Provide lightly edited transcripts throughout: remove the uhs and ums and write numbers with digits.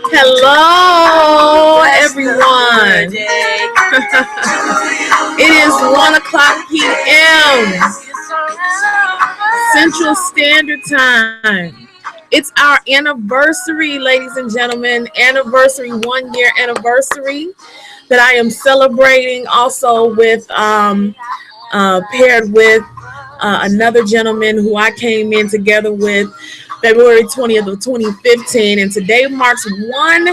Hello, everyone. It is 1 o'clock p.m. Central Standard Time. It's our anniversary, ladies and gentlemen. Anniversary, 1 year anniversary that I am celebrating also with paired with another gentleman who I came in together with February 20th of 2015, and today marks 1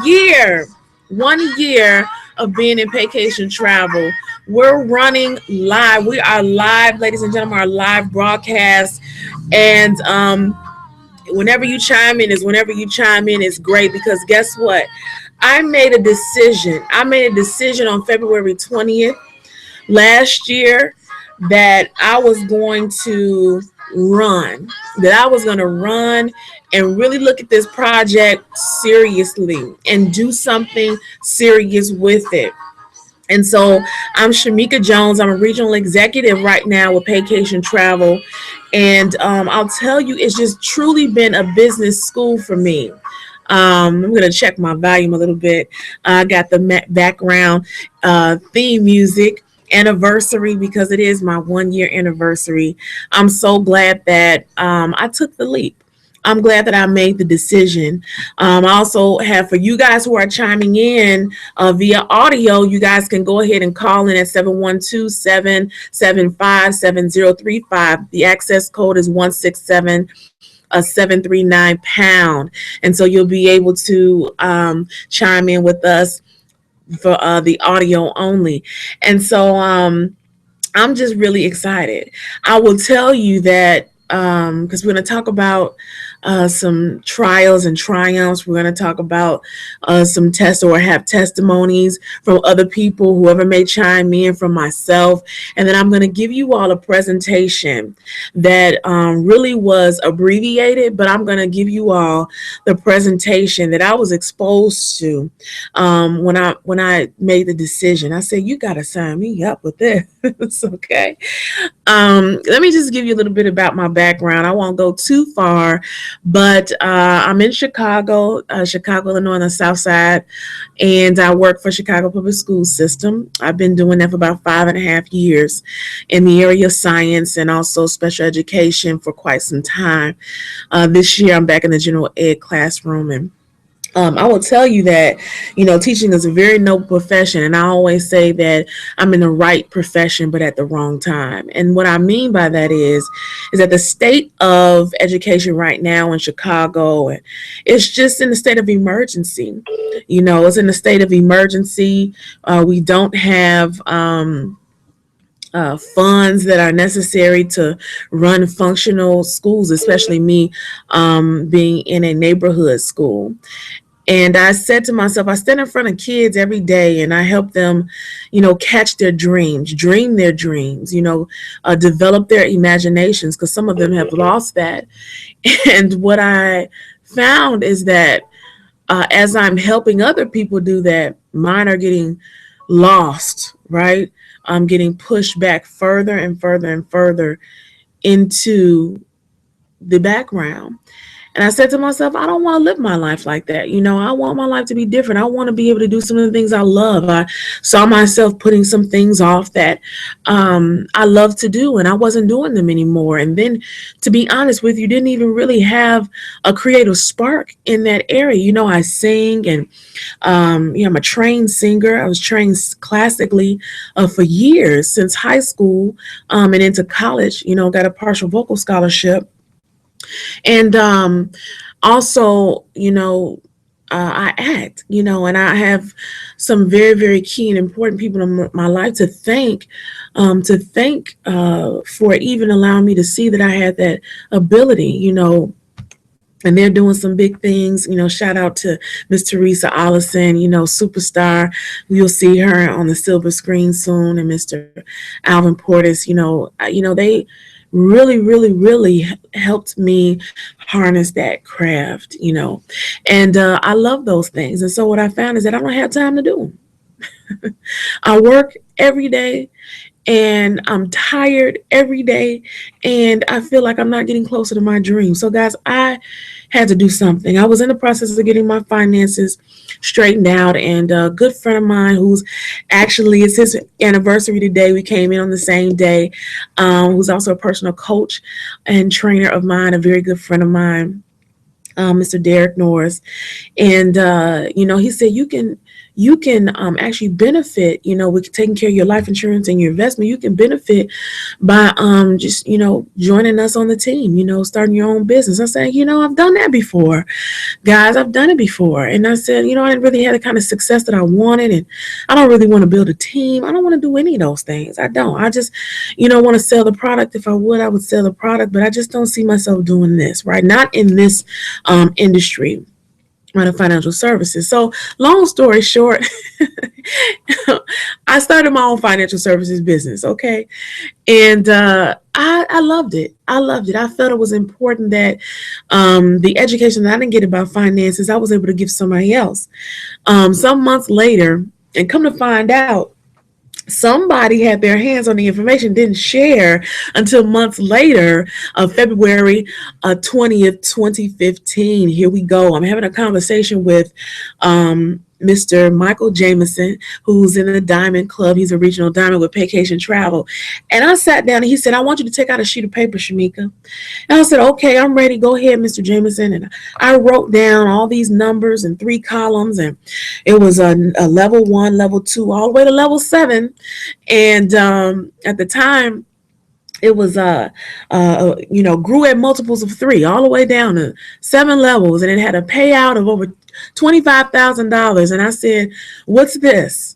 year, 1 year of being in Paycation Travel. We're running live. We are live, ladies and gentlemen, our live broadcast. And whenever you chime in is whenever you chime in is great, because guess what? I made a decision. I made a decision on February 20th last year that I was going to run and really look at this project seriously and do something serious with it. And so I'm Shamika Jones. I'm a regional executive right now with Paycation Travel. And I'll tell you, it's just truly been a business school for me. I'm going to check my volume a little bit. I got the background theme music anniversary because it is my 1 year anniversary. I'm so glad that I took the leap. I'm glad that I made the decision. I also have, for you guys who are chiming in via audio, you guys can go ahead and call in at 712-775-7035. The access code is 167-739#. And so you'll be able to chime in with us for the audio only. And so I'm just really excited. I will tell you that because we're going to talk about some trials and triumphs. We're going to talk about some tests or have testimonies from other people, whoever may chime in, from myself. And then I'm going to give you all a presentation that really was abbreviated, but I'm going to give you all the presentation that I was exposed to when I made the decision. I said, you got to sign me up with this. It's okay. Let me just give you a little bit about my background. I won't go too far, but I'm in Chicago, Illinois, on the South Side, and I work for Chicago Public School System. I've been doing that for about 5.5 years in the area of science and also special education for quite some time. This year, I'm back in the general ed classroom, and I will tell you that, teaching is a very noble profession. And I always say that I'm in the right profession, but at the wrong time. And what I mean by that is that the state of education right now in Chicago, it's just in the state of emergency. It's in the state of emergency. We don't have funds that are necessary to run functional schools, especially me being in a neighborhood school. And I said to myself, I stand in front of kids every day and I help them, catch their dreams, dream their dreams, develop their imaginations, because some of them have lost that. And what I found is that as I'm helping other people do that, mine are getting lost, right? I'm getting pushed back further and further and further into the background. And I said to myself, I don't want to live my life like that. I want my life to be different. I want to be able to do some of the things I love. I saw myself putting some things off that I love to do, and I wasn't doing them anymore. And then, to be honest with you, didn't even really have a creative spark in that area. I sing, and I'm a trained singer. I was trained classically for years, since high school and into college. Got a partial vocal scholarship. And also, I act, and I have some very, very key and important people in my life to thank for even allowing me to see that I had that ability, and they're doing some big things. Shout out to Miss Teresa Allison, superstar. You'll see her on the silver screen soon. And Mr. Alvin Portis, they really, really, really helped me harness that craft, and I love those things. And so what I found is that I don't have time to do them. I work every day and I'm tired every day, and I feel like I'm not getting closer to my dream. So, guys, I had to do something. I was in the process of getting my finances straightened out, and a good friend of mine, who's actually, it's his anniversary today. We came in on the same day, who's also a personal coach and trainer of mine, a very good friend of mine, Mr. Derek Norris. And he said you can actually benefit, with taking care of your life insurance and your investment. You can benefit by just joining us on the team, starting your own business. I said, I've done that before, guys. I've done it before. And I said, I didn't really have the kind of success that I wanted, and I don't really want to build a team. I don't want to do any of those things. I don't. I just want to sell the product. If I would sell the product, but I just don't see myself doing this, right? Not in this industry, right, of financial services. So, long story short, I started my own financial services business. Okay, and I loved it. I loved it. I felt it was important that the education that I didn't get about finances, I was able to give somebody else. Some months later, and come to find out, somebody had their hands on the information, didn't share until months later, February 20th, 2015. Here we go. I'm having a conversation with Mr. Michael Jameson, who's in the Diamond Club. He's a regional diamond with Paycation Travel. And I sat down and he said, I want you to take out a sheet of paper, Shamika. And I said, okay, I'm ready. Go ahead, Mr. Jameson. And I wrote down all these numbers in 3 columns, and it was a level 1, level 2, all the way to level 7. And at the time, it was grew at multiples of 3, all the way down to 7 levels, and it had a payout of over $25,000. And I said, what's this?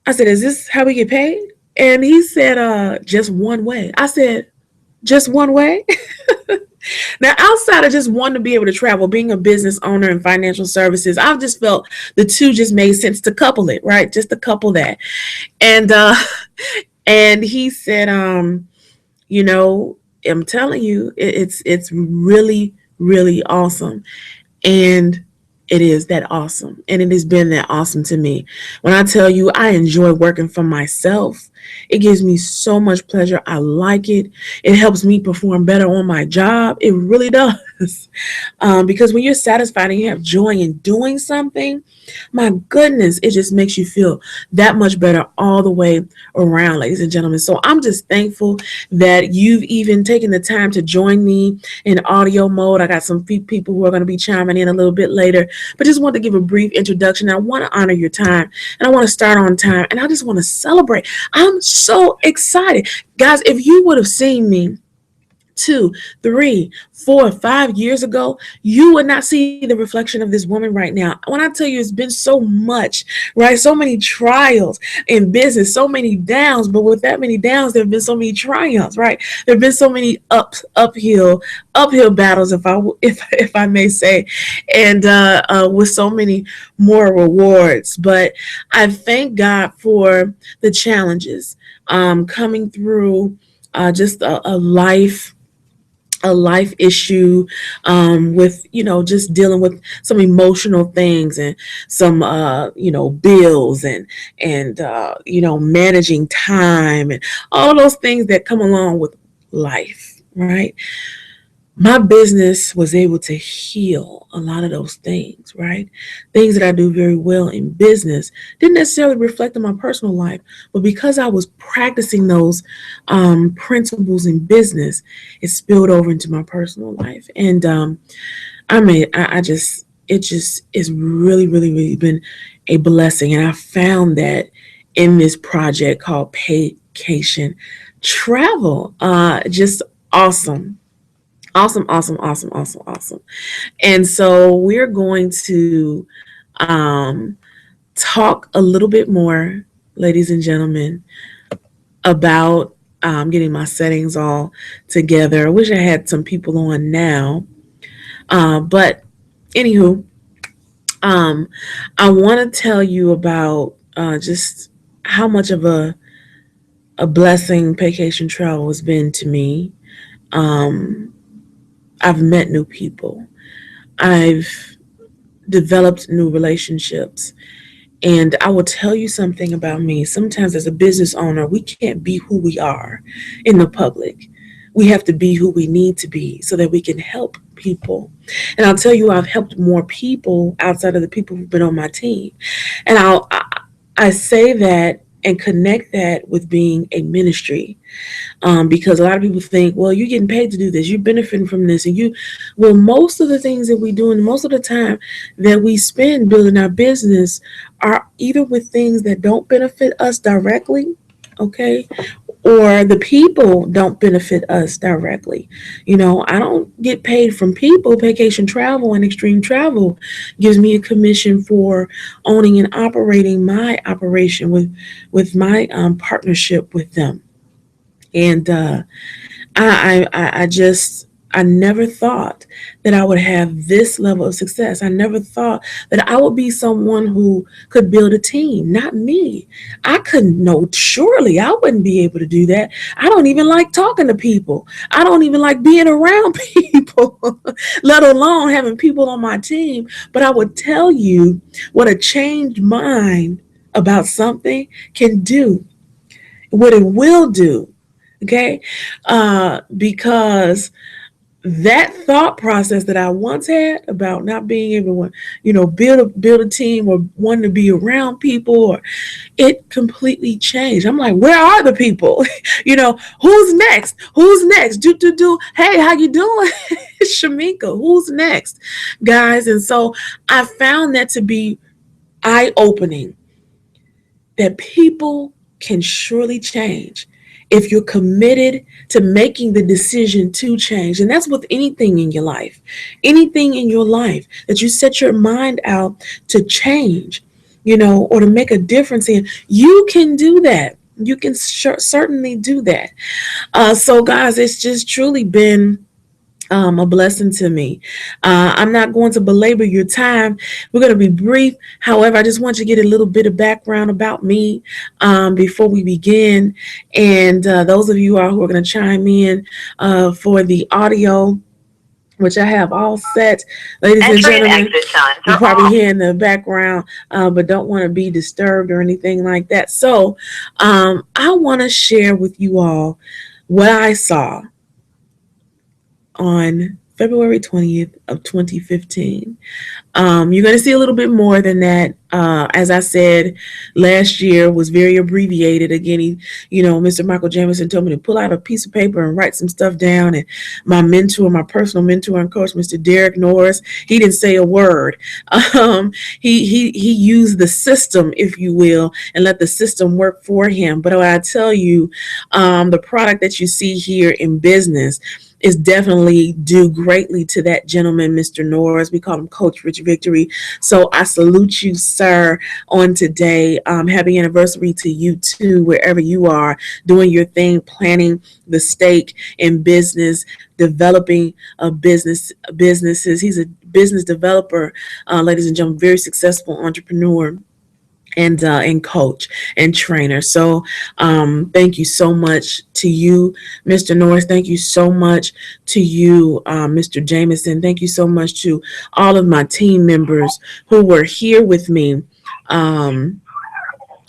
I said, is this how we get paid? And he said, just one way. I said, just one way? Now, outside of just wanting to be able to travel, being a business owner in financial services, I've just felt the two just made sense to couple it, right? Just to couple that. And and he said, I'm telling you, it's really, really awesome. And it is that awesome. And it has been that awesome to me. When I tell you I enjoy working for myself, it gives me so much pleasure. I like it. It helps me perform better on my job. It really does. Because when you're satisfied and you have joy in doing something, my goodness, it just makes you feel that much better all the way around, ladies and gentlemen. So I'm just thankful that you've even taken the time to join me in audio mode. I got some people who are going to be chiming in a little bit later, but just want to give a brief introduction. I want to honor your time, and I want to start on time, and I just want to celebrate. I'm so excited. Guys, if you would have seen me 2, 3, 4, 5 years ago, you would not see the reflection of this woman right now. When I tell you, it's been so much, right? So many trials in business, so many downs, but with that many downs, there have been so many triumphs, right? There have been so many uphill battles, if I may say, and with so many more rewards. But I thank God for the challenges coming through, just a life issue, with just dealing with some emotional things, and some bills, and managing time, and all those things that come along with life, right? My business was able to heal a lot of those things, right? Things that I do very well in business didn't necessarily reflect on my personal life, but because I was practicing those principles in business, it spilled over into my personal life. And it just is really, really, really been a blessing. And I found that in this project called Paycation Travel. Just awesome. Awesome, awesome, awesome, awesome, awesome. And so we're going to um, talk a little bit more, ladies and gentlemen, about getting my settings all together. I wish I had some people on now. But anywho, um, I want to tell you about just how much of a blessing Vacation Travel has been to me. Um, I've met new people. I've developed new relationships, And I will tell you something about me. Sometimes, as a business owner, we can't be who we are in the public. We have to be who we need to be so that we can help people. And I'll tell you, I've helped more people outside of the people who've been on my team. And I say that and connect that with being a ministry, because a lot of people think, well, you're getting paid to do this, you're benefiting from this, and well, most of the things that we do and most of the time that we spend building our business are either with things that don't benefit us directly, okay, or the people don't benefit us directly. I don't get paid from people. Paycation Travel and Extreme Travel gives me a commission for owning and operating my operation with my partnership with them. And I never thought that I would have this level of success. I never thought that I would be someone who could build a team. Not me. I couldn't know. Surely I wouldn't be able to do that. I don't even like talking to people. I don't even like being around people, let alone having people on my team. But I would tell you what a changed mind about something can do, what it will do. Okay. Because that thought process that I once had about not being able to, build a team or wanting to be around people, or it completely changed. I'm like, where are the people? Who's next? Who's next? Do. Hey, how you doing? Shamika, who's next? Guys. And so I found that to be eye opening, that people can surely change if you're committed to making the decision to change. And that's with anything in your life. Anything in your life that you set your mind out to change, or to make a difference in, you can do that. You can certainly do that. So, guys, it's just truly been a blessing to me. I'm not going to belabor your time. We're going to be brief. However, I just want you to get a little bit of background about me before we begin. And those of you who are going to chime in for the audio, which I have all set, ladies and gentlemen, you probably hear in the background, but don't want to be disturbed or anything like that. So I want to share with you all what I saw on February 20th of 2015. You're going to see a little bit more than that. As I said, last year was very abbreviated. Again, Mr. Michael Jameson told me to pull out a piece of paper and write some stuff down. And my mentor, my personal mentor and coach, Mr. Derek Norris, he didn't say a word. He used the system, if you will, and let the system work for him. But I tell you, the product that you see here in business is definitely due greatly to that gentleman, Mr. Norris. We call him Coach Rich Victory. So I salute you, sir, on today. Happy anniversary to you too, wherever you are doing your thing, planning the stake in business, developing businesses. He's a business developer, ladies and gentlemen, very successful entrepreneur and coach and trainer. So thank you so much to you, Mr. Norris. Thank you so much to you, Mr. Jameson. Thank you so much to all of my team members who were here with me. On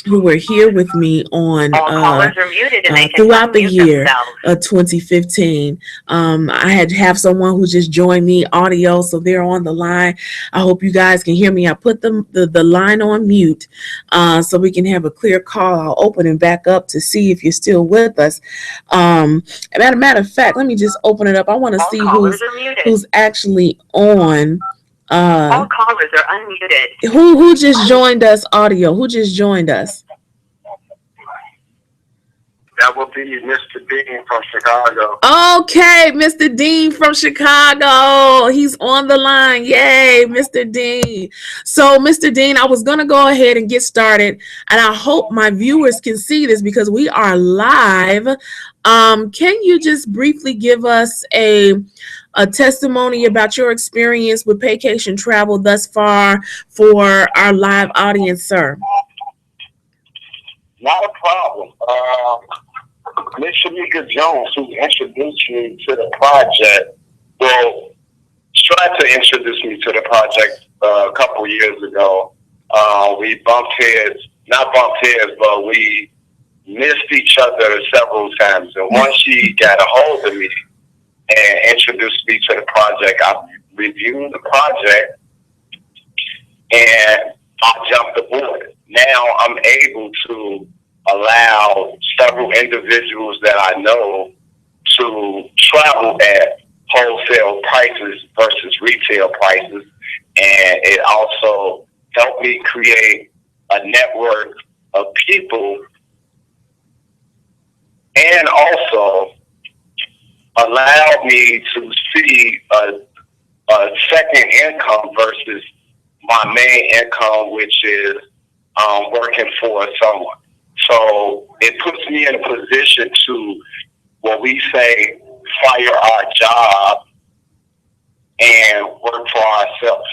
throughout the year of 2015. I had to have someone who just joined me audio, so they're on the line. I hope you guys can hear me. I put the line on mute so we can have a clear call. I'll open it back up to see if you're still with us. Matter of fact, let me just open it up. I want to see who's actually on. All callers are unmuted. Who just joined us audio? Who just joined us? That will be Mr. Dean from Chicago. Okay, Mr. Dean from Chicago. He's on the line. Yay, Mr. Dean. So, Mr. Dean, I was going to go ahead and get started, and I hope my viewers can see this because we are live. Can you just briefly give us a testimony about your experience with Paycation Travel thus far for our live audience, sir? Not a problem. Miss Shamika Jones, who introduced me to the project, tried to introduce me to the project a couple years ago. We bumped heads, not bumped heads, but we missed each other several times. And once she got a hold of me and introduced me to the project, I reviewed the project and I jumped aboard. Now I'm able to allow several individuals that I know to travel at wholesale prices versus retail prices. And it also helped me create a network of people and also allowed me to see a second income versus my main income, which is working for someone. So it puts me in a position to, what we say, fire our job and work for ourselves.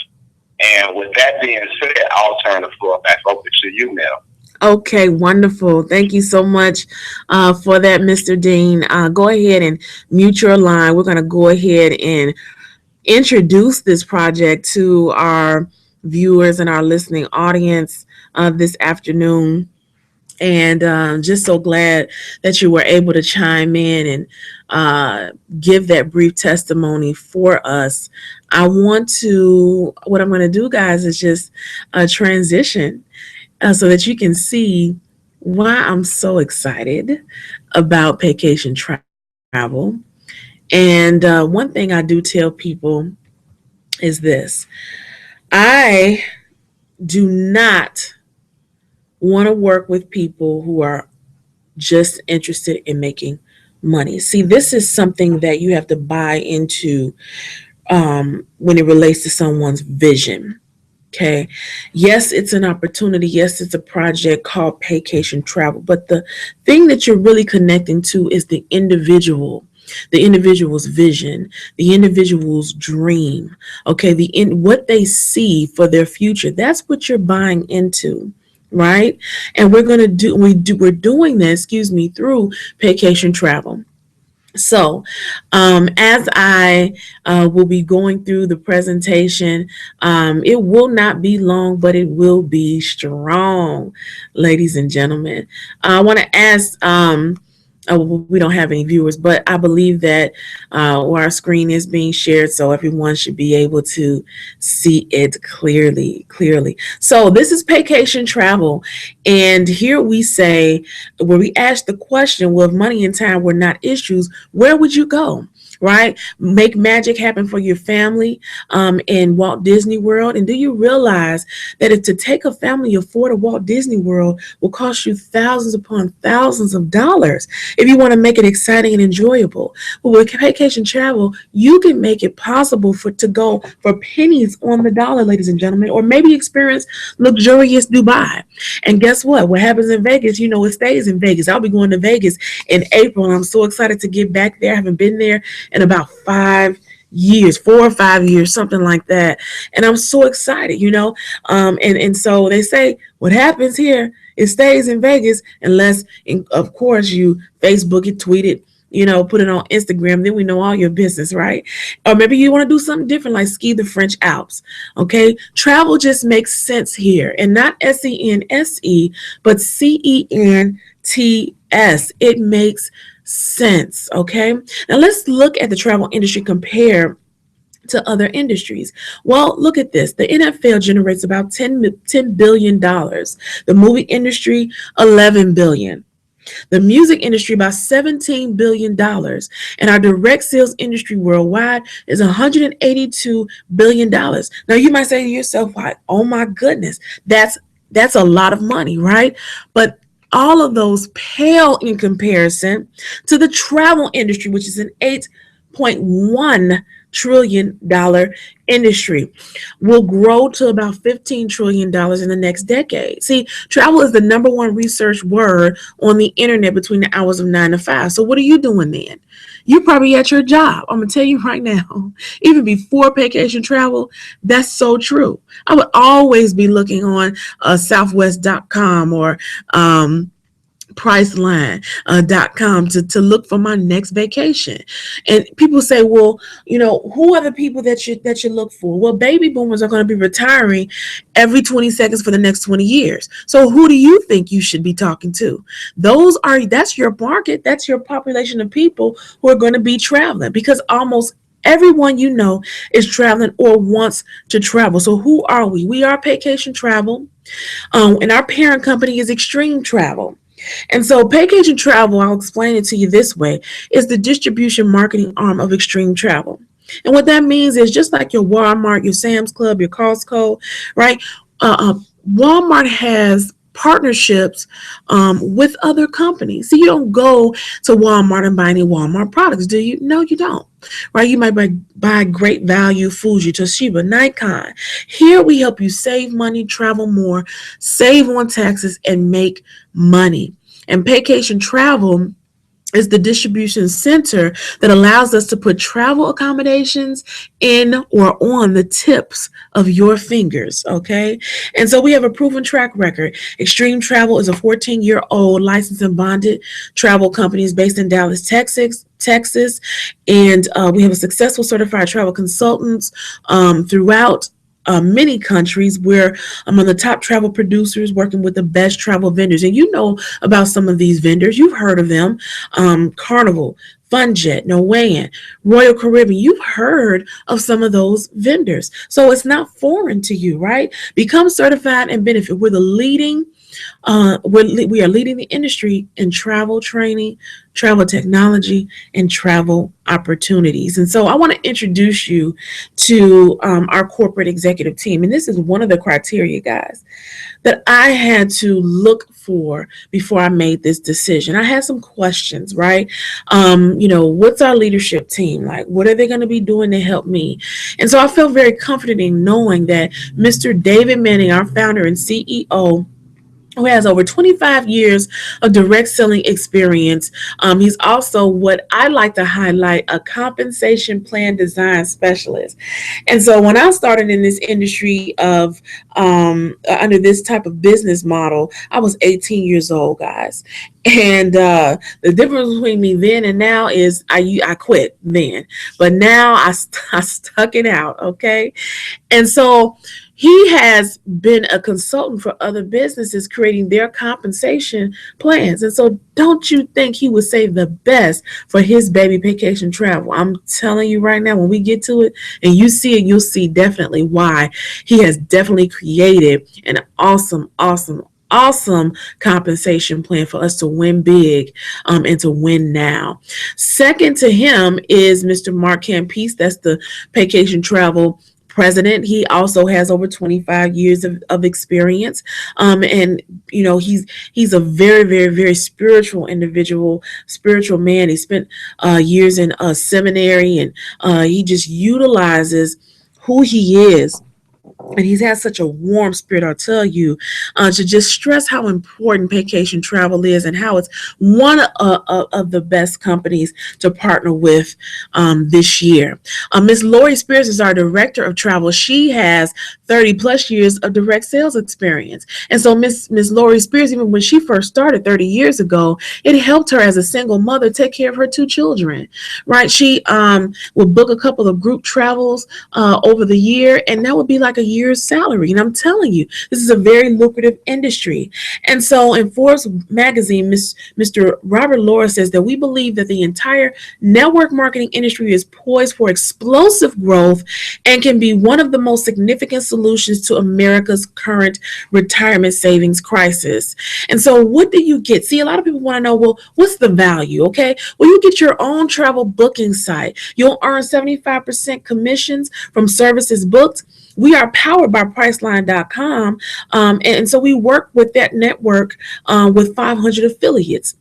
And with that being said, I'll turn the floor back over to you now. Okay, wonderful. Thank you so much for that, Mr. Dean. Go ahead and mute your line. We're going to go ahead and introduce this project to our viewers and our listening audience this afternoon. And just so glad that you were able to chime in and give that brief testimony for us. What I'm going to do, guys, is just transition so that you can see why I'm so excited about Paycation Travel. And one thing I do tell people is this: I do not want to work with people who are just interested in making money. See, this is something that you have to buy into when it relates to someone's vision. Okay. Yes, it's an opportunity. Yes, it's a project called Paycation Travel. But the thing that you're really connecting to is the individual's vision, the individual's dream. Okay. What they see for their future. That's what you're buying into. Right. And we're doing this, through Paycation Travel. So, as I will be going through the presentation, it will not be long, but it will be strong, ladies and gentlemen. I want to ask. We don't have any viewers, but I believe that our screen is being shared, so everyone should be able to see it clearly. Clearly. So this is Paycation Travel, and here where we ask the question, well, if money and time were not issues, where would you go? Right? Make magic happen for your family in Walt Disney World. And do you realize that if to take a family of four to Walt Disney World will cost you thousands upon thousands of dollars if you want to make it exciting and enjoyable? But with Vacation Travel, you can make it possible to go for pennies on the dollar, ladies and gentlemen, or maybe experience luxurious Dubai. And guess what? What happens in Vegas, it stays in Vegas. I'll be going to Vegas in April, and I'm so excited to get back there. I haven't been there in about 5 years, 4 or 5 years, something like that. And I'm so excited, and so they say what happens here, it stays in Vegas unless, of course, you Facebook it, tweet it, put it on Instagram. Then we know all your business, right? Or maybe you want to do something different, like ski the French Alps. Okay. Travel just makes sense here, and not SENSE, but CENTS. It makes sense. Okay. Now let's look at the travel industry compared to other industries. Well, look at this. The NFL generates about $10 billion. The movie industry, $11 billion. The music industry about $17 billion. And our direct sales industry worldwide is $182 billion. Now you might say to yourself, why, oh my goodness, that's a lot of money, right? But all of those pale in comparison to the travel industry, which is an $8.1 trillion industry, will grow to about $15 trillion in the next decade. See, travel is the number one research word on the internet between the hours of 9 to 5. So what are you doing then? You're probably at your job. I'm going to tell you right now, even before Paycation Travel, that's so true. I would always be looking on southwest.com or priceline.com to look for my next vacation. And people say, well, who are the people that you look for? Well, baby boomers are going to be retiring every 20 seconds for the next 20 years. So who do you think you should be talking to? That's your market. That's your population of people who are going to be traveling, because almost everyone is traveling or wants to travel. So who are we? We are Paycation Travel, and our parent company is Extreme Travel. And so Paycation Travel, I'll explain it to you this way, is the distribution marketing arm of Extreme Travel. And what that means is, just like your Walmart, your Sam's Club, your Costco, right? Uh, uh, Walmart has partnerships with other companies. So you don't go to Walmart and buy any Walmart products, do you? No, you don't. Right? You might buy Great Value, Fuji, Toshiba, Nikon. Here we help you save money, travel more, save on taxes, and make money. And Paycation Travel is the distribution center that allows us to put travel accommodations in or on the tips of your fingers. Okay. And so we have a proven track record. Extreme Travel is a 14-year-old licensed and bonded travel company based in Dallas, Texas. And we have a successful certified travel consultants throughout many countries. We're among the top travel producers, working with the best travel vendors. And you know about some of these vendors. You've heard of them. Carnival, FunJet, Noan, Royal Caribbean. You've heard of some of those vendors. So it's not foreign to you, right? Become certified and benefit. We're the leading we are leading the industry in travel training, travel technology, and travel opportunities. And so I want to introduce you to our corporate executive team. And this is one of the criteria, guys, that I had to look for before I made this decision. I had some questions, right? What's our leadership team like? What are they going to be doing to help me? And so I felt very confident in knowing that Mr. David Manning, our founder and CEO, who has over 25 years of direct selling experience. He's also what I like to highlight, a compensation plan design specialist. And so when I started in this industry of under this type of business model, I was 18 years old, guys. And the difference between me then and now is I quit then, but now I stuck it out. Okay. And so he has been a consultant for other businesses creating their compensation plans. And so don't you think he would save the best for his baby Paycation Travel? I'm telling you right now, when we get to it and you see it, you'll see definitely why he has definitely created an awesome compensation plan for us to win big and to win now. Second to him is Mr. Mark Campese. That's the Paycation Travel president. He also has over 25 years of experience. And he's a very, very, very spiritual individual, spiritual man. He spent years in a seminary, and he just utilizes who he is, and he's had such a warm spirit, I'll tell you, to just stress how important Paycation Travel is and how it's one of the best companies to partner with this year. Miss Lori Spears is our director of travel. She has 30 plus years of direct sales experience. And so Miss Lori Spears, even when she first started 30 years ago, it helped her as a single mother take care of her two children, right? She would book a couple of group travels over the year, and that would be like a year's salary. And I'm telling you, this is a very lucrative industry. And so in Forbes magazine, Mr. Robert Laura says that we believe that the entire network marketing industry is poised for explosive growth and can be one of the most significant solutions to America's current retirement savings crisis. And so what do you get? See, a lot of people want to know, well, what's the value? Okay. Well, you get your own travel booking site. You'll earn 75% commissions from services booked. We are powered by Priceline.com. And so we work with that network with 500 affiliates.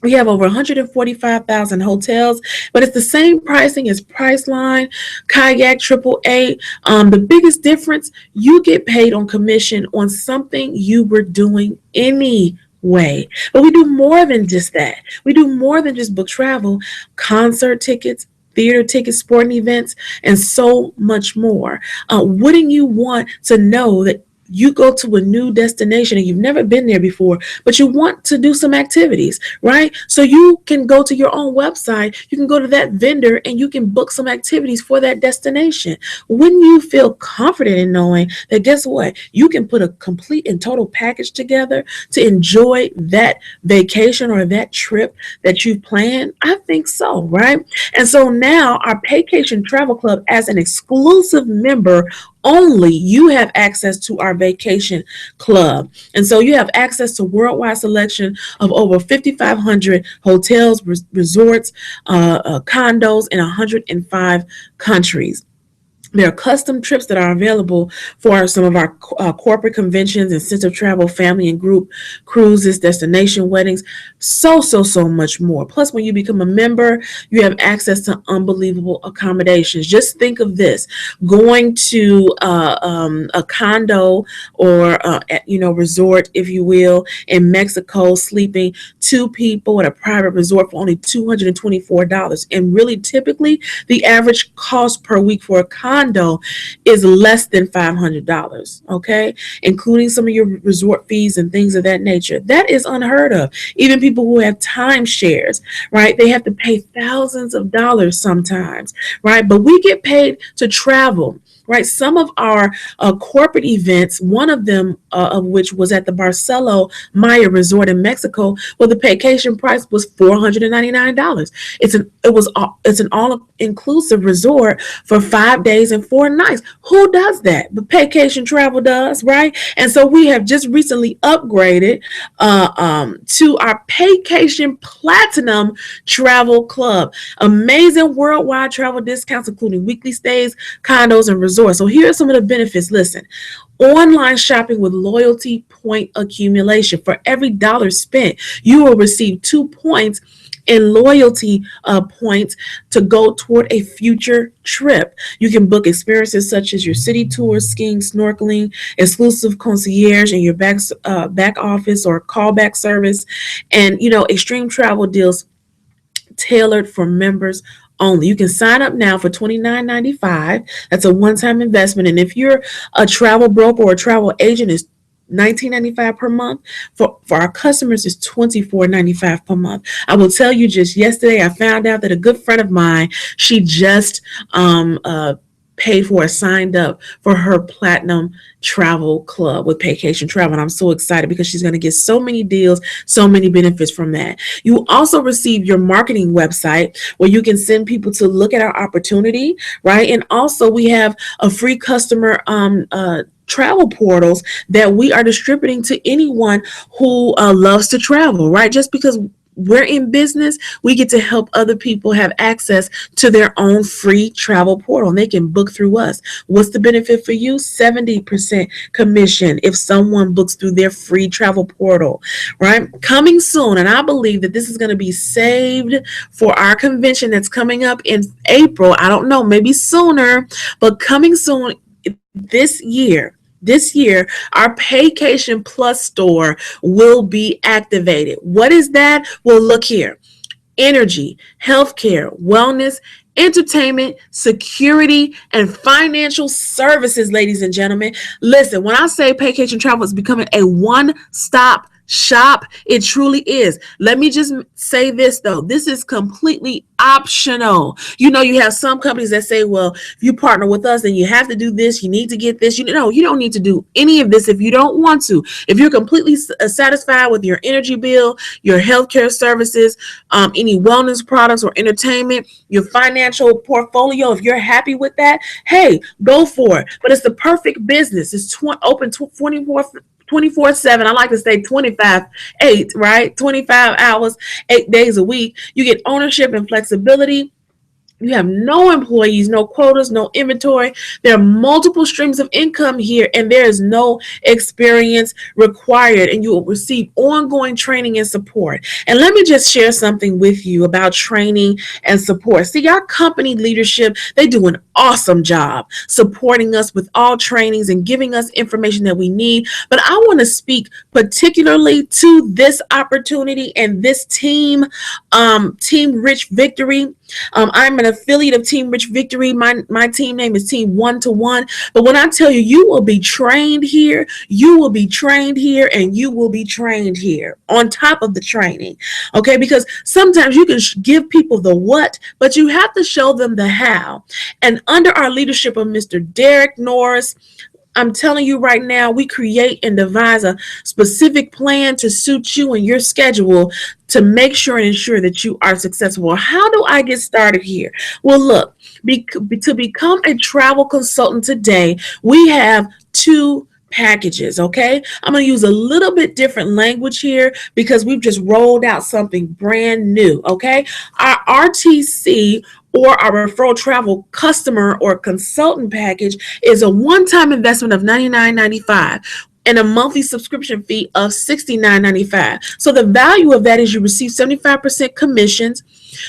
We have over 145,000 hotels, but it's the same pricing as Priceline, Kayak, AAA. The biggest difference, you get paid on commission on something you were doing anyway. But we do more than just that. We do more than just book travel, concert tickets, theater tickets, sporting events, and so much more. Wouldn't you want to know that you go to a new destination and you've never been there before, but you want to do some activities, right? So you can go to your own website, you can go to that vendor and you can book some activities for that destination. When you feel confident in knowing that, guess what? You can put a complete and total package together to enjoy that vacation or that trip that you planned. I think so, right? And so now our Paycation Travel Club, as an exclusive member only, you have access to our vacation club. And so you have access to worldwide selection of over 5,500 hotels, resorts, condos in 105 countries. There are custom trips that are available for some of our corporate conventions, incentive travel, family and group cruises, destination weddings, so much more. Plus, when you become a member, you have access to unbelievable accommodations. Just think of this: going to a condo or resort, if you will, in Mexico, sleeping two people at a private resort for only $224. And really, typically, the average cost per week for a condo is less than $500, okay? Including some of your resort fees and things of that nature. That is unheard of. Even people who have timeshares, right? They have to pay thousands of dollars sometimes, right? But we get paid to travel. Right, some of our corporate events, one of them of which was at the Barcelo Maya Resort in Mexico, where the vacation price was $499. It's an all inclusive resort for 5 days and 4 nights. Who does that? But Paycation Travel does, right? And so we have just recently upgraded to our Paycation Platinum Travel Club. Amazing worldwide travel discounts, including weekly stays, condos, and resorts. So here are some of the benefits. Listen: online shopping with loyalty point accumulation. For every dollar spent, you will receive 2 points in loyalty points to go toward a future trip. You can book experiences such as your city tours, skiing, snorkeling, exclusive concierge in your back office or callback service, and extreme travel deals tailored for members only. You can sign up now for $29.95. That's a one-time investment. And if you're a travel broker or a travel agent, it's $19.95 per month. For our customers, it's $24.95 per month. I will tell you, just yesterday, I found out that a good friend of mine, she just paid for or signed up for her platinum travel club with Paycation Travel. And I'm so excited because she's going to get so many deals, so many benefits from that. You also receive your marketing website where you can send people to look at our opportunity, right? And also we have a free customer travel portals that we are distributing to anyone who loves to travel, right? Just because we're in business, we get to help other people have access to their own free travel portal, and they can book through us. What's the benefit for you? 70% commission if someone books through their free travel portal, right? Coming soon, and I believe that this is going to be saved for our convention that's coming up in April. I don't know, maybe sooner, but coming soon this year, our Paycation Plus store will be activated. What is that? Well, look here: energy, healthcare, wellness, entertainment, security, and financial services, ladies and gentlemen. Listen, when I say Paycation Travel is becoming a one-stop shop, it truly is. Let me just say this though: this is completely optional. You have some companies that say, well, if you partner with us, then you have to do this, you need to get this. You don't need to do any of this if you don't want to. If you're completely satisfied with your energy bill, your healthcare services, any wellness products or entertainment, your financial portfolio, if you're happy with that, hey, go for it. But it's the perfect business. It's open 24/7. I like to say 25/8, right? 25 hours, 8 days a week. You get ownership and flexibility. You have no employees, no quotas, no inventory. There are multiple streams of income here, and there is no experience required, and you will receive ongoing training and support. And let me just share something with you about training and support. See, our company leadership, they do an awesome job supporting us with all trainings and giving us information that we need. But I want to speak particularly to this opportunity and this team Rich Victory. I'm an affiliate of Team Rich Victory. My team name is Team One to One. But when I tell you, you will be trained here, you will be trained here, and you will be trained here on top of the training. Okay, because sometimes you can give people the what, but you have to show them the how. And under our leadership of Mr. Derek Norris, I'm telling you right now, we create and devise a specific plan to suit you and your schedule to make sure and ensure that you are successful. How do I get started here? Well, look, to become a travel consultant today, we have two packages. Okay, I'm going to use a little bit different language here because we've just rolled out something brand new. Okay, our RTC, or our referral travel customer or consultant package, is a one-time investment of $99.95 and a monthly subscription fee of $69.95. So the value of that is you receive 75% commissions.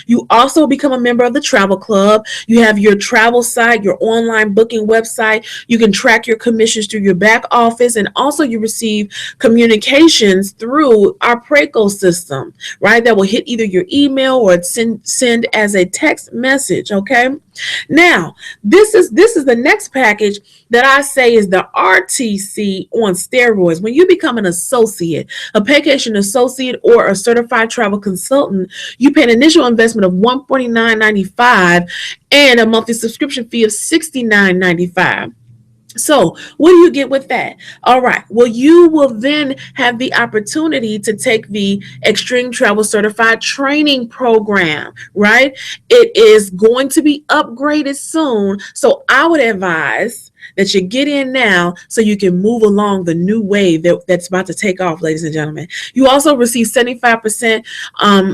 You also become a member of the travel club. You have your travel site, your online booking website. You can track your commissions through your back office, and also you receive communications through our Preco system, right? That will hit either your email or send as a text message. Okay. Now, this is the next package that I say is the RTC on steroids. When you become an associate, a Paycation associate, or a certified travel consultant, you pay an initial investment of $149.95 and a monthly subscription fee of $69.95. So, what do you get with that? All right. Well, you will then have the opportunity to take the Extreme Travel Certified Training Program, right? It is going to be upgraded soon. So, I would advise that you get in now so you can move along the new wave that's about to take off, ladies and gentlemen. You also receive 75%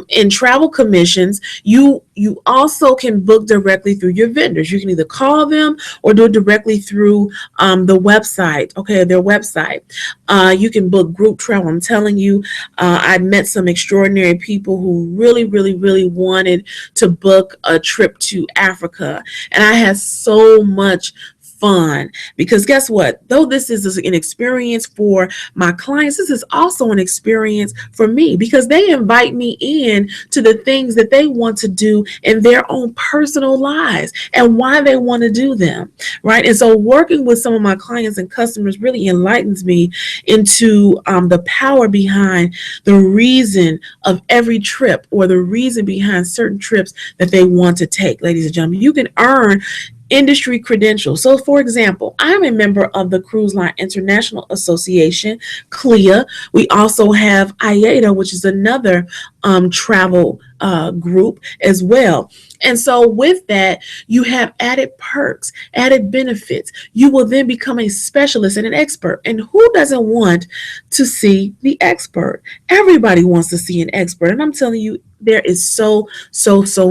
in travel commissions. You also can book directly through your vendors. You can either call them or do it directly through the website, okay, their website. You can book group travel. I'm telling you, I met some extraordinary people who really, really, really wanted to book a trip to Africa. And I had so much fun because guess what? Though this is an experience for my clients, this is also an experience for me because they invite me in to the things that they want to do in their own personal lives and why they want to do them, right? And so working with some of my clients and customers really enlightens me into the power behind the reason of every trip or the reason behind certain trips that they want to take. Ladies and gentlemen, you can earn industry credentials. So, for example, I'm a member of the Cruise Line International Association, CLIA. We also have IATA, which is another travel group as well. And so with that, you have added perks, added benefits. You will then become a specialist and an expert. And who doesn't want to see the expert? Everybody wants to see an expert. And I'm telling you, there is so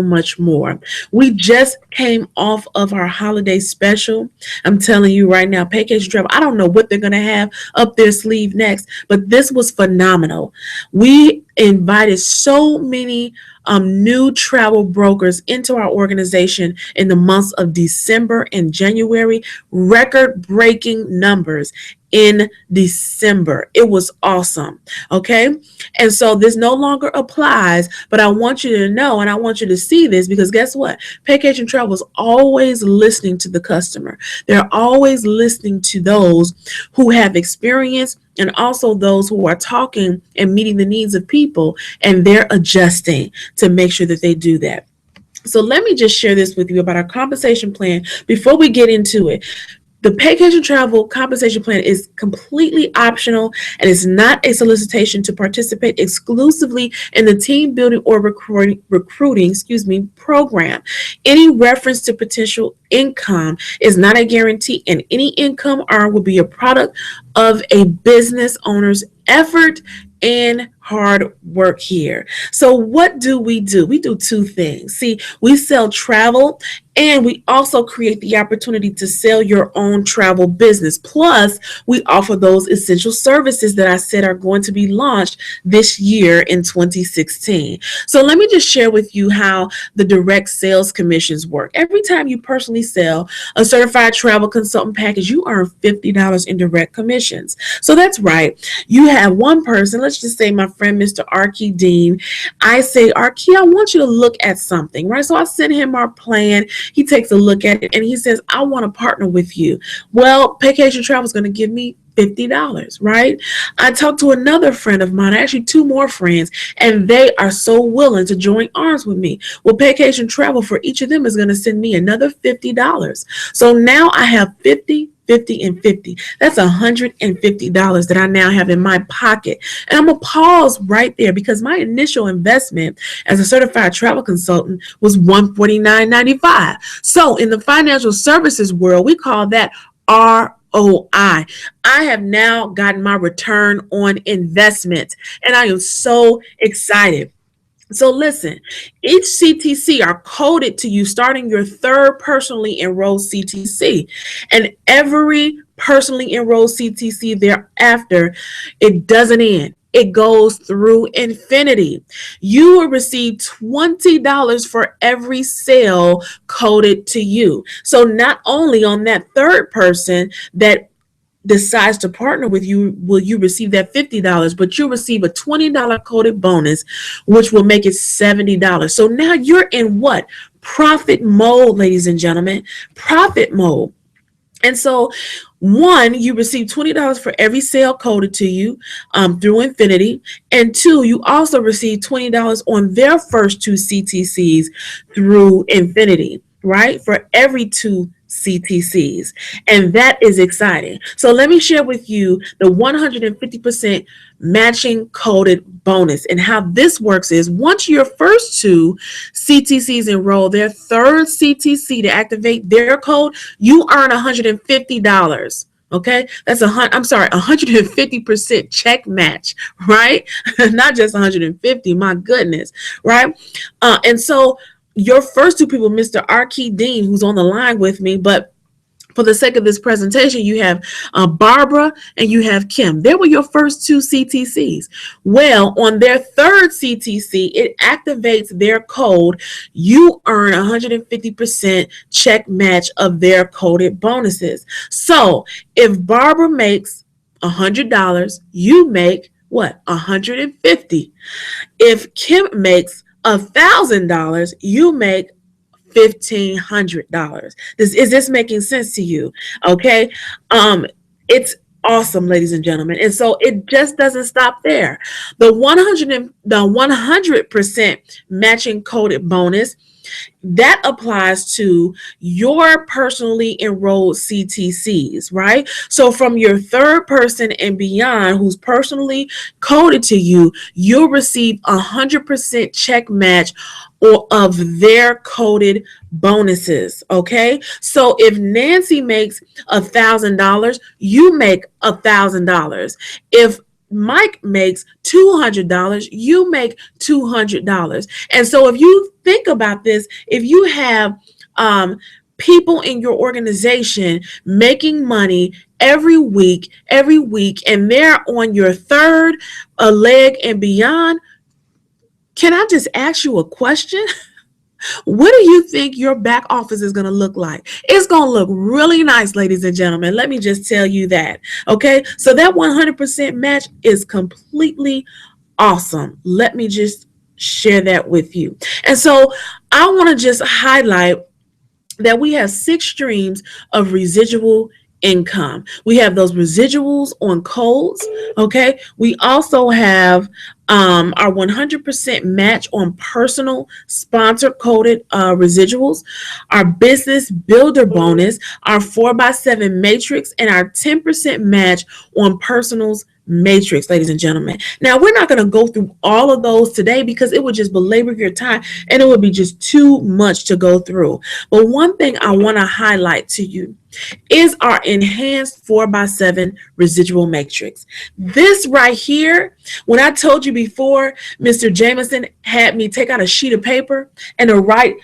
much more. We just came off of our holiday special. I'm telling you right now, Paycation Travel, I don't know what they're going to have up their sleeve next, but this was phenomenal. We invited so many new travel brokers into our organization in the months of December and January, record-breaking numbers in December. It was awesome. Okay. And so this no longer applies, but I want you to know and I want you to see this because guess what? Paycation Travel is always listening to the customer. They're always listening to those who have experience and also those who are talking and meeting the needs of people, and they're adjusting to make sure that they do that. So let me just share this with you about our compensation plan before we get into it. The Paycation Travel compensation plan is completely optional and is not a solicitation to participate exclusively in the team building or recruiting program. Any reference to potential income is not a guarantee, and any income earned will be a product of a business owner's effort and hard work here. So what do? We do two things. See, we sell travel And we also create the opportunity to sell your own travel business. Plus, we offer those essential services that I said are going to be launched this year in 2016. So let me just share with you how the direct sales commissions work. Every time you personally sell a certified travel consultant package, you earn $50 in direct commissions. So that's right. You have one person, let's just say my friend Mr. Arky Dean. I say, Arky, I want you to look at something, right? So I send him our plan. He takes a look at it and he says, I want to partner with you. Well, Paycation Travel is going to give me $50, right? I talked to another friend of mine, actually two more friends, and they are so willing to join arms with me. Well, Paycation Travel for each of them is going to send me another $50. So now I have 50, 50, and 50. That's $150 that I now have in my pocket. And I'm going to pause right there because my initial investment as a certified travel consultant was $149.95. So in the financial services world, we call that ROI. I have now gotten my return on investment, and I am so excited. So listen, each CTC are coded to you starting your third personally enrolled CTC. And every personally enrolled CTC thereafter, it doesn't end. It goes through infinity. You will receive $20 for every sale coded to you. So not only on that third person that decides to partner with you, will you receive that $50, but you'll receive a $20 coded bonus, which will make it $70. So now you're in what? Profit mode, ladies and gentlemen. Profit mode. And so, one, you receive $20 for every sale coded to you through Infinity. And two, you also receive $20 on their first two CTCs through Infinity, right? For every two CTCs. And that is exciting. So let me share with you the 150% matching coded bonus. And how this works is once your first two CTCs enroll their third CTC to activate their code, you earn $150. Okay, that's 150% check match, right? Not just 150, my goodness, right? And so your first two people, Mr. Arky Dean, who's on the line with me, but for the sake of this presentation, you have Barbara and you have Kim. They were your first two CTCs. Well, on their third CTC, it activates their code. You earn 150% check match of their coded bonuses. So if Barbara makes $100, you make what? $150. If Kim makes $1,000, you make $1,500. Is this making sense to you? Okay. It's awesome, ladies and gentlemen. And so it just doesn't stop there. The 100% matching coded bonus that applies to your personally enrolled CTCs, right? So from your third person and beyond who's personally coded to you, you'll receive 100% check match or of their coded bonuses. Okay. So if Nancy makes $1,000, you make $1,000. If Mike makes $200, you make $200. And so if you think about this, if you have people in your organization making money every week, and they're on your third leg and beyond, can I just ask you a question? What do you think your back office is going to look like? It's going to look really nice, ladies and gentlemen. Let me just tell you that. Okay. So that 100% match is completely awesome. Let me just share that with you. And so I want to just highlight that we have 6 streams of residual income. We have those residuals on codes. Okay. We also have our 100% match on personal sponsor coded residuals, our business builder bonus, our 4x7 matrix, and our 10% match on personals matrix, ladies and gentlemen. Now, we're not going to go through all of those today because it would just belabor your time and it would be just too much to go through. But one thing I want to highlight to you is our enhanced 4x7 residual matrix. This right here, when I told you before, Mr. Jameson had me take out a sheet of paper and to write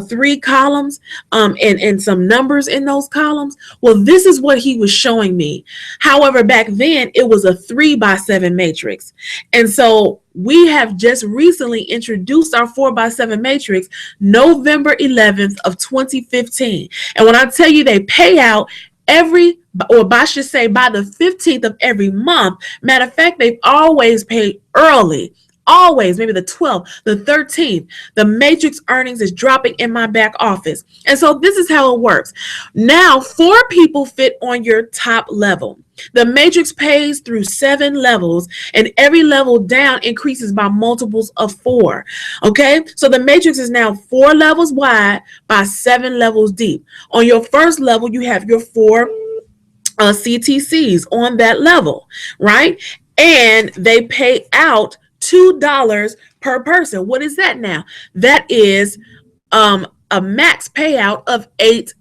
3 columns and some numbers in those columns. Well, this is what he was showing me. However, back then it was a 3x7 matrix. And so we have just recently introduced our 4x7 matrix November 11th of 2015. And when I tell you they pay out every, or I should say by the 15th of every month, matter of fact, they've always paid early. Always, maybe the 12th, the 13th, the matrix earnings is dropping in my back office. And so this is how it works. Now, 4 people fit on your top level. The matrix pays through 7 levels, and every level down increases by multiples of 4. Okay, so the matrix is now 4 levels wide by 7 levels deep. On your first level, you have your 4 CTCs on that level, right? And they pay out $2 per person. What is that now? That is a max payout of $8.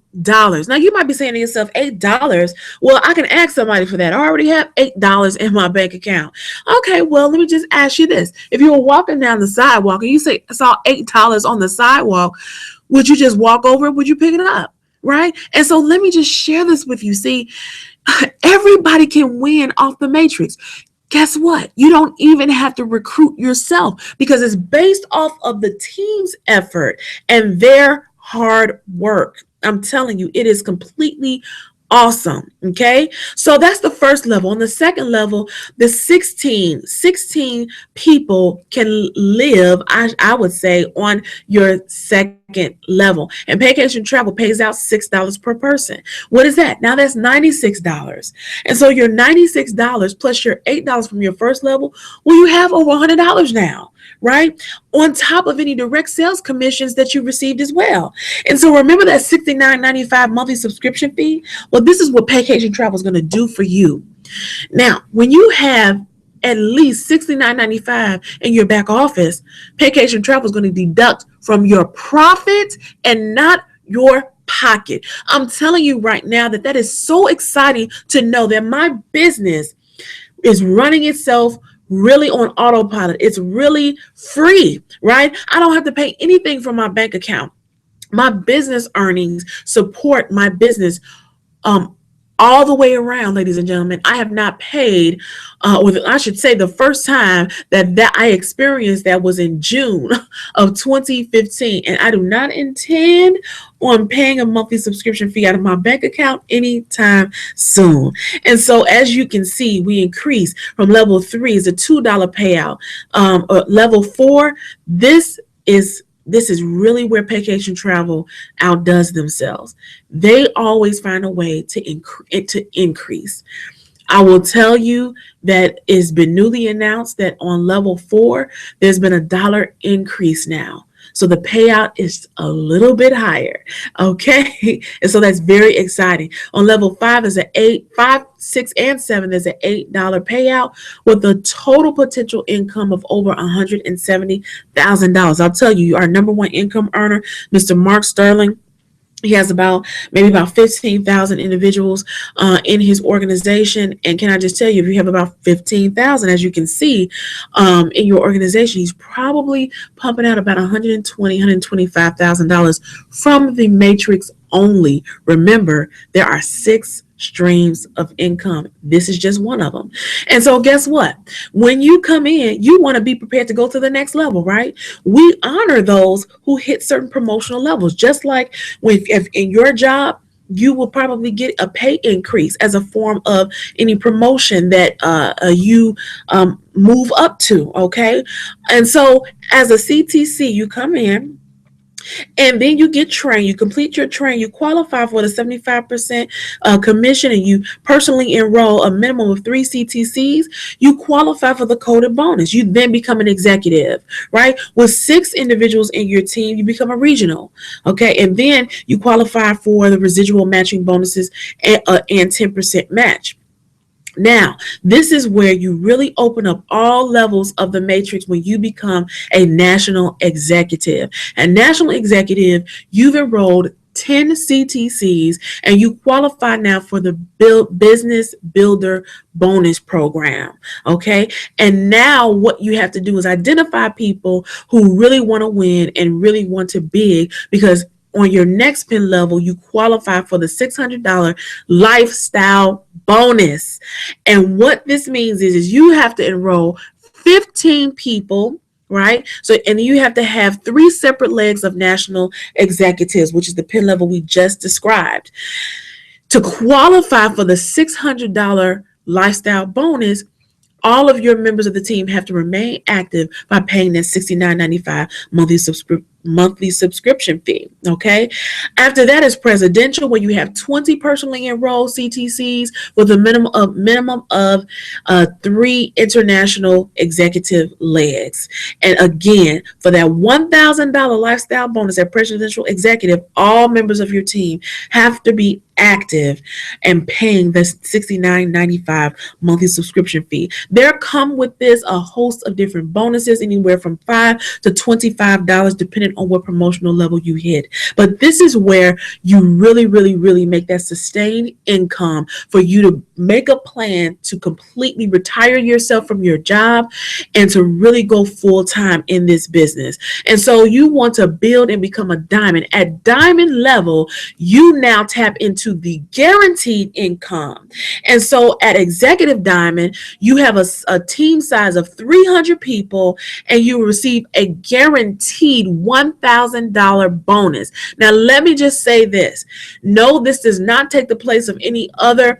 Now you might be saying to yourself, $8. Well, I can ask somebody for that. I already have $8 in my bank account. Okay, well, let me just ask you this. If you were walking down the sidewalk and you saw $8 on the sidewalk, would you just walk over it? Would you pick it up? Right? And so let me just share this with you. See, everybody can win off the matrix. Guess what? You don't even have to recruit yourself because it's based off of the team's effort and their hard work. I'm telling you, it is completely awesome. Okay, so that's the first level. On the second level, the 16 people can live, I would say, on your second level. And Paycation Travel pays out $6 per person. What is that? Now that's $96. And so your $96 plus your $8 from your first level, well, you have over $100 now, right? On top of any direct sales commissions that you received as well. And so remember that $69.95 monthly subscription fee? Well, this is what Paycation Travel is going to do for you. Now, when you have at least $69.95 in your back office, Paycation Travel is going to deduct from your profit and not your pocket. I'm telling you right now that is so exciting to know that my business is running itself really on autopilot. It's really free, right? I don't have to pay anything from my bank account. My business earnings support my business all the way around, ladies and gentlemen. I have not paid, or I should say the first time that I experienced that was in June of 2015. And I do not intend on paying a monthly subscription fee out of my bank account anytime soon. And so as you can see, we increase from level 3 is a $2 payout. Level 4, this is really where Paycation Travel outdoes themselves. They always find a way to increase. I will tell you that it's been newly announced that on level 4, there's been a $1 increase now. So the payout is a little bit higher. Okay. And so that's very exciting. On level 5 is an 8, 5, 6, and 7, there's an $8 payout with a total potential income of over $170,000. I'll tell you, our number 1 income earner, Mr. Mark Sterling, he has maybe about 15,000 individuals in his organization. And can I just tell you, if you have about 15,000, as you can see in your organization, he's probably pumping out about $125,000 from the matrix only. Remember, there are 6 streams of income. This is just one of them. And so guess what? When you come in, you want to be prepared to go to the next level, right? We honor those who hit certain promotional levels, just like if in your job, you will probably get a pay increase as a form of any promotion that you move up to, okay? And so as a CTC, you come in, and then you get trained, you complete your training, you qualify for the 75% commission, and you personally enroll a minimum of 3 CTCs, you qualify for the coded bonus. You then become an executive, right? With 6 individuals in your team, you become a regional, okay? And then you qualify for the residual matching bonuses and 10% match. Now, this is where you really open up all levels of the matrix when you become a national executive. A national executive, you've enrolled 10 CTCs and you qualify now for the Business Builder Bonus Program. Okay. And now what you have to do is identify people who really want to win and really want to big, because on your next pin level, you qualify for the $600 lifestyle bonus. And what this means is you have to enroll 15 people, right? So, and you have to have three separate legs of national executives, which is the pin level we just described. To qualify for the $600 lifestyle bonus, all of your members of the team have to remain active by paying that $69.95 monthly subscription fee. Okay. After that is presidential, where you have 20 personally enrolled CTCs with a minimum of 3 international executive legs. And again, for that $1,000 lifestyle bonus at presidential executive, all members of your team have to be active and paying the $69.95 monthly subscription fee. There come with this a host of different bonuses, anywhere from $5 to $25, depending on what promotional level you hit. But this is where you really make that sustained income for you to make a plan to completely retire yourself from your job and to really go full time in this business. And so you want to build and become a diamond. At diamond level, you now tap into the guaranteed income. And so at executive diamond, you have a team size of 300 people and you receive a guaranteed $1,000 bonus. Now, let me just say this. No, this does not take the place of any other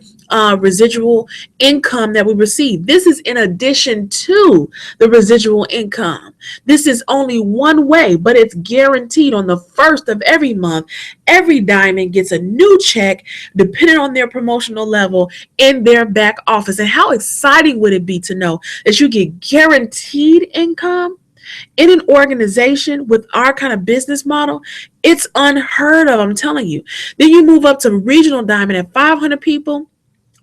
residual income that we receive. This is in addition to the residual income. This is only one way, but it's guaranteed on the first of every month. Every diamond gets a new check depending on their promotional level in their back office. And how exciting would it be to know that you get guaranteed income in an organization with our kind of business model? It's unheard of, I'm telling you. Then you move up to regional diamond at 500 people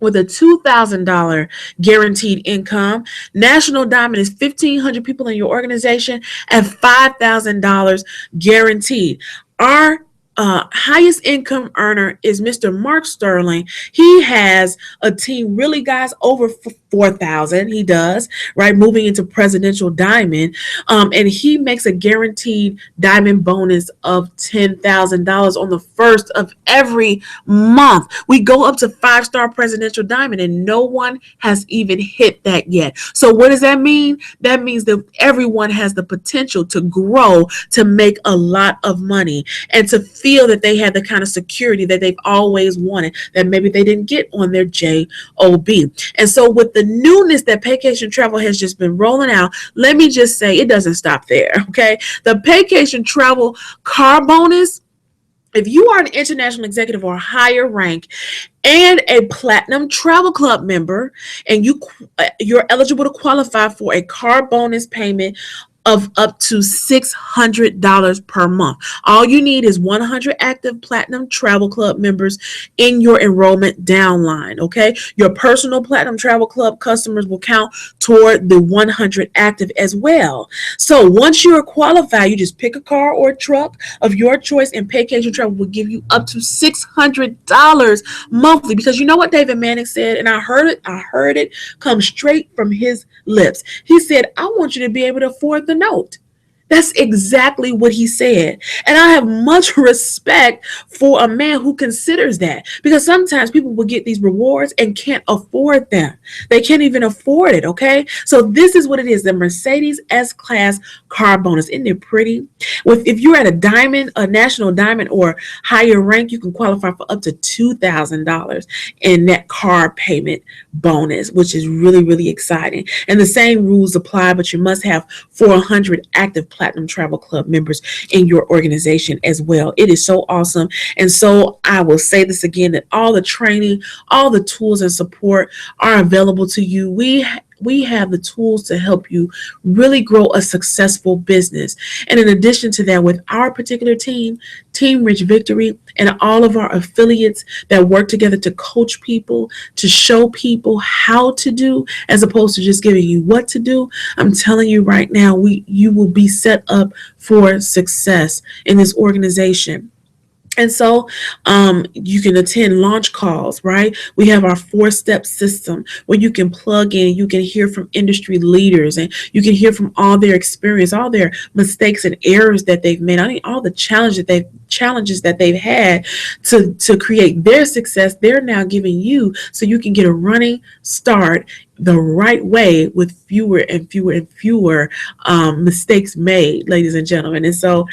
with a $2,000 guaranteed income. National diamond is 1,500 people in your organization at $5,000 guaranteed. Our highest income earner is Mr. Mark Sterling. He has a team, really, guys, over 4,000. He does, right? Moving into presidential diamond. And he makes a guaranteed diamond bonus of $10,000 on the first of every month. We go up to 5-star presidential diamond and no one has even hit that yet. So what does that mean? That means that everyone has the potential to grow, to make a lot of money, and to feel that they have the kind of security that they've always wanted, that maybe they didn't get on their job. And so with the newness that Paycation Travel has just been rolling out, let me just say it doesn't stop there. Okay. The Paycation Travel car bonus, if you are an international executive or higher rank and a platinum travel club member, and you're eligible to qualify for a car bonus payment of up to $600 per month. All you need is 100 active platinum travel club members in your enrollment downline. Okay. Your personal platinum travel club customers will count toward the 100 active as well. So once you're qualified, you just pick a car or a truck of your choice, and Paycation Travel will give you up to $600 monthly. Because you know what David Manning said, and I heard it come straight from his lips. He said, I want you to be able to afford the note. That's exactly what he said. And I have much respect for a man who considers that, because sometimes people will get these rewards and can't afford them. They can't even afford it. Okay. So this is what it is. The Mercedes S-Class car bonus. Isn't it pretty? If you're at a diamond, a national diamond or higher rank, you can qualify for up to $2,000 in that car payment bonus, which is really exciting. And the same rules apply, but you must have 400 active Platinum Travel Club members in your organization as well. It is so awesome. And so I will say this again, that all the training, all the tools and support are available to you. we have the tools to help you really grow a successful business. And in addition to that, with our particular team, Team Rich Victory, and all of our affiliates that work together to coach people, to show people how to do, as opposed to just giving you what to do, I'm telling you right now, you will be set up for success in this organization. And so you can attend launch calls, right? We have our 4-step system where you can plug in, you can hear from industry leaders, and you can hear from all their experience, all their mistakes and errors that they've made. I mean, all the challenges that they've had to create their success. They're now giving you so you can get a running start the right way with fewer and fewer and fewer mistakes made, ladies and gentlemen. And so,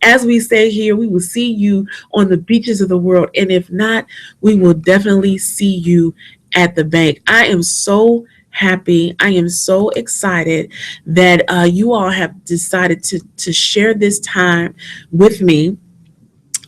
as we say here, we will see you on the beaches of the world. And if not, we will definitely see you at the bank. I am so happy. I am so excited that you all have decided to share this time with me.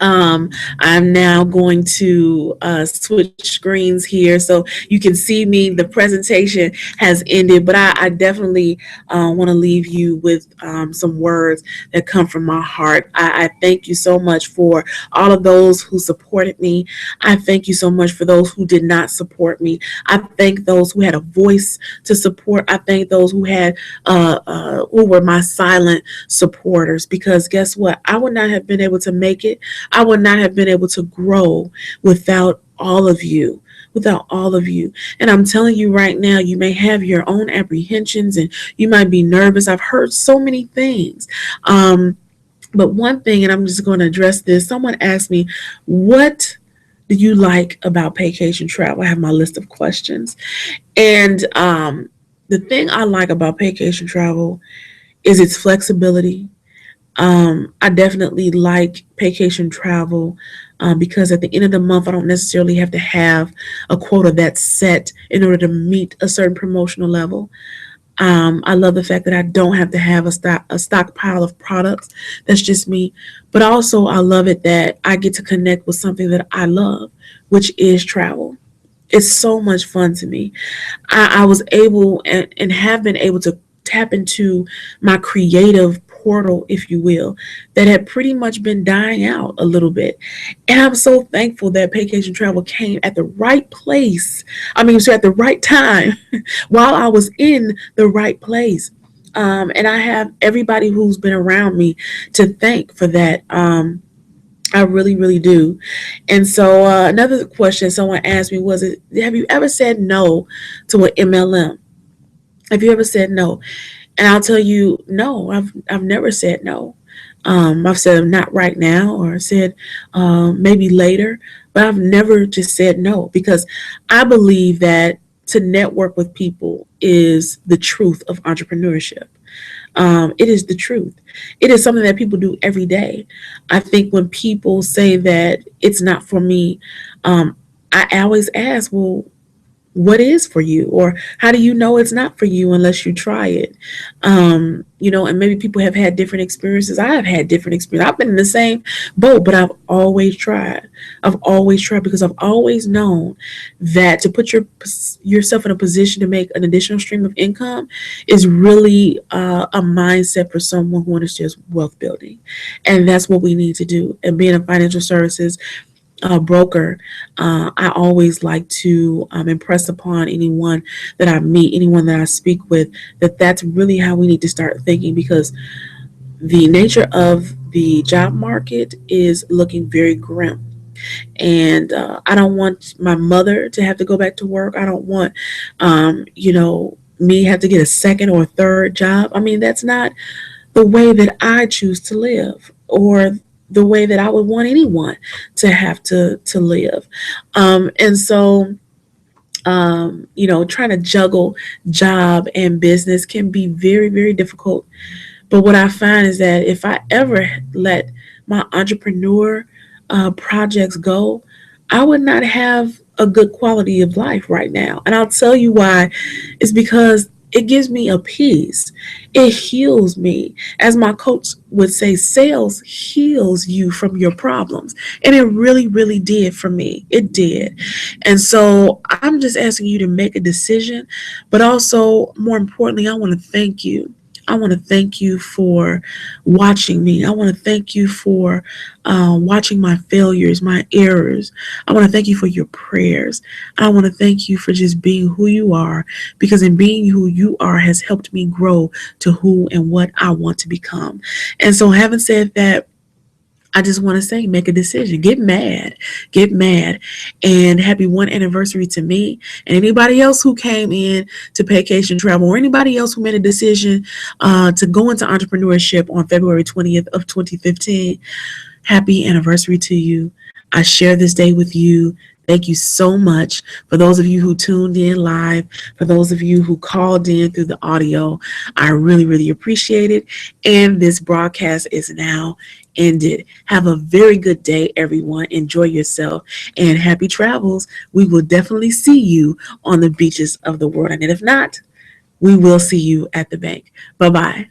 I'm now going to switch screens here so you can see me. The presentation has ended, but I definitely want to leave you with some words that come from my heart. I thank you so much for all of those who supported me. I thank you so much for those who did not support me. I thank those who had a voice to support. I thank those who were my silent supporters, because guess what? I would not have been able to make it. I would not have been able to grow without all of you. Without all of you. And I'm telling you right now, you may have your own apprehensions and you might be nervous. I've heard so many things. But one thing, and I'm just going to address this. Someone asked me, what do you like about Paycation Travel? I have my list of questions. And the thing I like about Paycation Travel is its flexibility. I definitely like Paycation Travel because at the end of the month, I don't necessarily have to have a quota that's set in order to meet a certain promotional level. I love the fact that I don't have to have a stockpile of products. That's just me. But also, I love it that I get to connect with something that I love, which is travel. It's so much fun to me. I was able and have been able to tap into my creative portal, if you will, that had pretty much been dying out a little bit. And I'm so thankful that Vacation Travel came at the right place. I mean, so at the right time while I was in the right place. And I have everybody who's been around me to thank for that. I really, really do. And so another question someone asked me was, have you ever said no to an MLM? Have you ever said no? And I'll tell you, no, I've never said no. I've said not right now, or said maybe later, but I've never just said no, because I believe that to network with people is the truth of entrepreneurship. It is the truth. It is something that people do every day. I think when people say that it's not for me, I always ask, well, what is for you, or how do you know it's not for you unless you try it? And maybe people have had different experiences. I have had different experiences. I've been in the same boat, but I've always tried because I've always known that to put yourself in a position to make an additional stream of income is really a mindset for someone who understands wealth building. And that's what we need to do. And being a financial services broker, I always like to impress upon anyone that I meet, anyone that I speak with, that that's really how we need to start thinking, because the nature of the job market is looking very grim. And I don't want my mother to have to go back to work. I don't want, me have to get a second or third job. I mean, that's not the way that I choose to live, or the way that I would want anyone to have to live. And so, trying to juggle job and business can be very, very difficult. But what I find is that if I ever let my entrepreneur projects go, I would not have a good quality of life right now. And I'll tell you why. It's because it gives me a peace. It heals me. As my coach would say, sales heals you from your problems. And it really, really did for me. It did. And so I'm just asking you to make a decision. But also, more importantly, I want to thank you. I want to thank you for watching me. I want to thank you for watching my failures, my errors. I want to thank you for your prayers. I want to thank you for just being who you are, because in being who you are has helped me grow to who and what I want to become. And so, having said that, I just want to say, make a decision. Get mad, and happy 1 anniversary to me and anybody else who came in to Paycation Travel, or anybody else who made a decision to go into entrepreneurship on February 20th of 2015. Happy anniversary to you. I share this day with you. Thank you so much for those of you who tuned in live, for those of you who called in through the audio. I really, really appreciate it. And this broadcast is now ended. Have a very good day, everyone. Enjoy yourself and happy travels. We will definitely see you on the beaches of the world. And if not, we will see you at the bank. Bye bye.